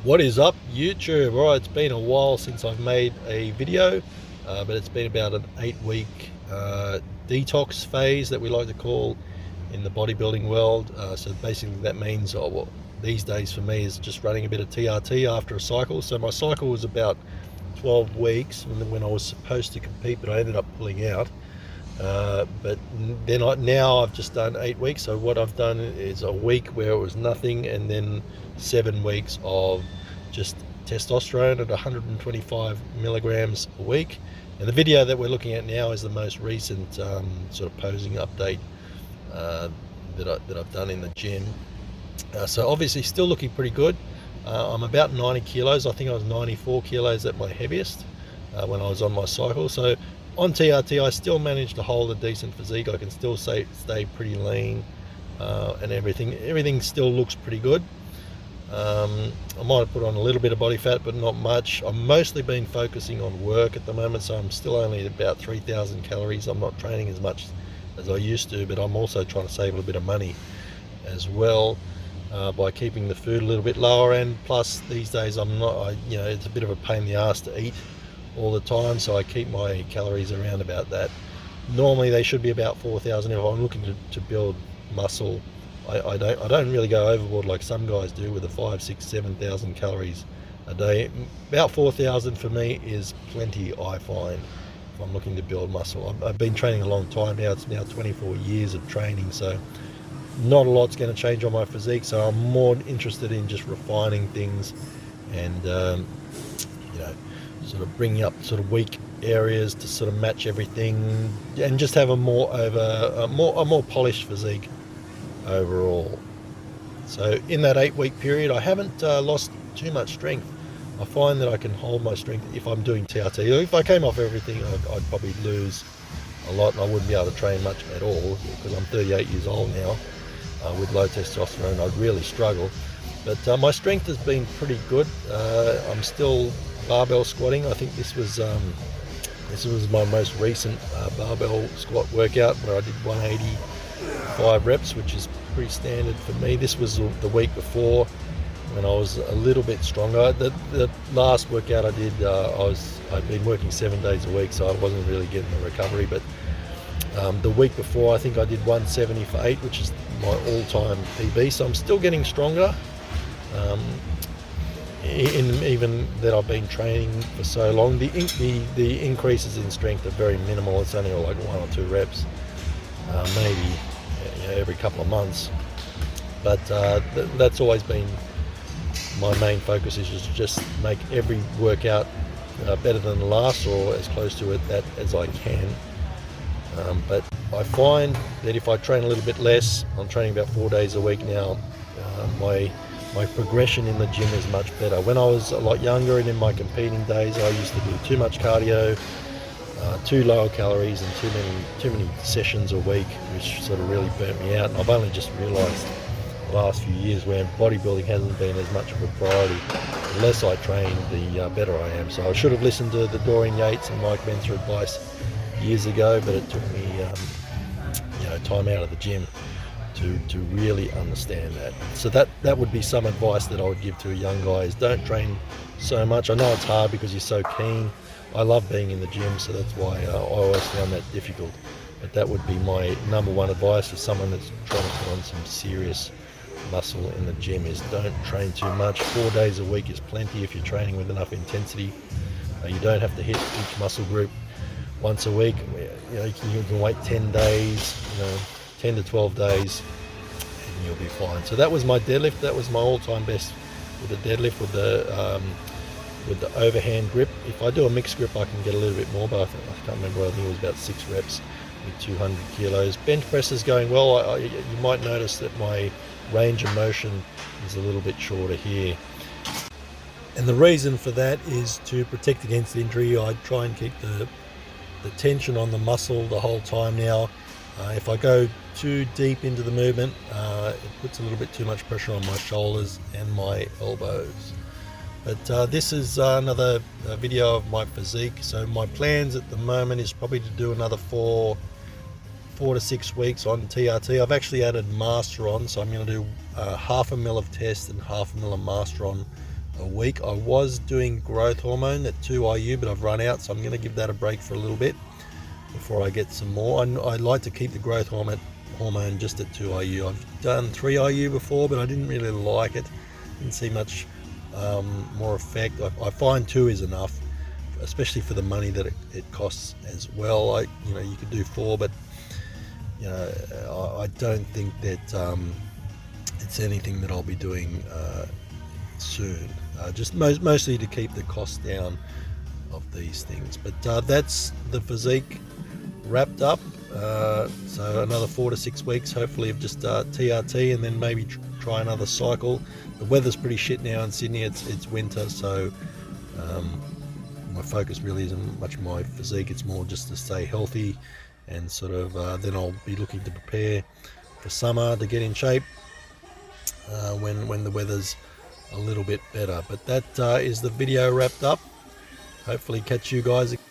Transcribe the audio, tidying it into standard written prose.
What is up, YouTube? All right, it's been a while since I've made a video, but it's been about an 8-week detox phase that we like to call in the bodybuilding world. So basically that means, well, these days for me is just running a bit of TRT after a cycle. So my cycle was about 12 weeks when I was supposed to compete, but I ended up pulling out. But then now I've just done 8 weeks. So what I've done is a week where it was nothing, and then 7 weeks of just testosterone at 125 milligrams a week. And the video that we're looking at now is the most recent sort of posing update that I've done in the gym. So obviously still looking pretty good. I'm about 90 kilos. I think I was 94 kilos at my heaviest when I was on my cycle. So on TRT I still managed to hold a decent physique. I can still stay pretty lean, and everything still looks pretty good. I might have put on a little bit of body fat, but not much. I've mostly been focusing on work at the moment, so I'm still only at about 3,000 calories. I'm not training as much as I used to, but I'm also trying to save a little bit of money as well, by keeping the food a little bit lower. And plus these days it's a bit of a pain in the ass to eat all the time, so I keep my calories around about that. Normally they should be about 4,000 if I'm looking to build muscle. I don't really go overboard like some guys do with the 5, 6, 7,000 calories a day. About 4,000 for me is plenty, I find, if I'm looking to build muscle. I've been training a long time now. It's now 24 years of training, so not a lot's going to change on my physique. So I'm more interested in just refining things and sort of bringing up sort of weak areas to sort of match everything, and just have a more polished physique overall. So in that 8-week period I haven't lost too much strength. I find that I can hold my strength if I'm doing TRT. If I came off everything, I'd probably lose a lot, and I wouldn't be able to train much at all, because I'm 38 years old now. With low testosterone I'd really struggle. But my strength has been pretty good. I'm still barbell squatting. I think this was my most recent barbell squat workout, where I did 185 reps, which is pretty standard for me. This was the week before, when I was a little bit stronger. The last workout I did, I'd been working 7 days a week, so I wasn't really getting the recovery. But the week before I think I did 170 for 8, which is my all-time PB. So I'm still getting stronger. Even that I've been training for so long, the increases in strength are very minimal. It's only like 1 or 2 reps, maybe every couple of months. But that's always been my main focus, is just make every workout better than the last, or as close to it that as I can. But I find that if I train a little bit less, I'm training about 4 days a week now, my progression in the gym is much better. When I was a lot younger and in my competing days, I used to do too much cardio, too low calories, and too many sessions a week, which sort of really burnt me out. And I've only just realised the last few years, where bodybuilding hasn't been as much of a priority. The less I train, the better I am. So I should have listened to the Dorian Yates and Mike Benzer advice years ago, but it took me time out of the gym to really understand that. So that would be some advice that I would give to a young guy, is don't train so much. I know it's hard because you're so keen. I love being in the gym, so that's why I always found that difficult. But that would be my number one advice for someone that's trying to put on some serious muscle in the gym, is don't train too much. 4 days a week is plenty if you're training with enough intensity. You don't have to hit each muscle group once a week. You can wait 10 days, 10 to 12 days, and you'll be fine. So that was my deadlift. That was my all-time best with the deadlift, with the overhand grip. If I do a mixed grip I can get a little bit more, but I can't remember. I think it was about 6 reps with 200 kilos. Bench press is going well. You might notice that my range of motion is a little bit shorter here. And the reason for that is to protect against injury. I try and keep the tension on the muscle the whole time now. If I go too deep into the movement, it puts a little bit too much pressure on my shoulders and my elbows. But this is another video of my physique. So my plans at the moment is probably to do another 4 to 6 weeks on TRT. I've actually added master on, so I'm going to do 0.5 ml of test and 0.5 ml of master on a week. I was doing growth hormone at 2 IU, but I've run out, so I'm going to give that a break for a little bit before I get some more. I like to keep the growth hormone just at 2 IU. I've done 3 IU before, but I didn't really like it. Didn't see much more effect. I find 2 is enough, especially for the money that it costs as well. You could do 4, but I don't think that it's anything that I'll be doing soon. Just mostly to keep the cost down of these things. But that's the physique wrapped up. So another 4 to 6 weeks, hopefully, of just TRT, and then maybe try another cycle. The weather's pretty shit now in Sydney. It's winter, so my focus really isn't much my physique. It's more just to stay healthy, and sort of then I'll be looking to prepare for summer to get in shape when the weather's a little bit better. But that is the video wrapped up. Hopefully catch you guys again.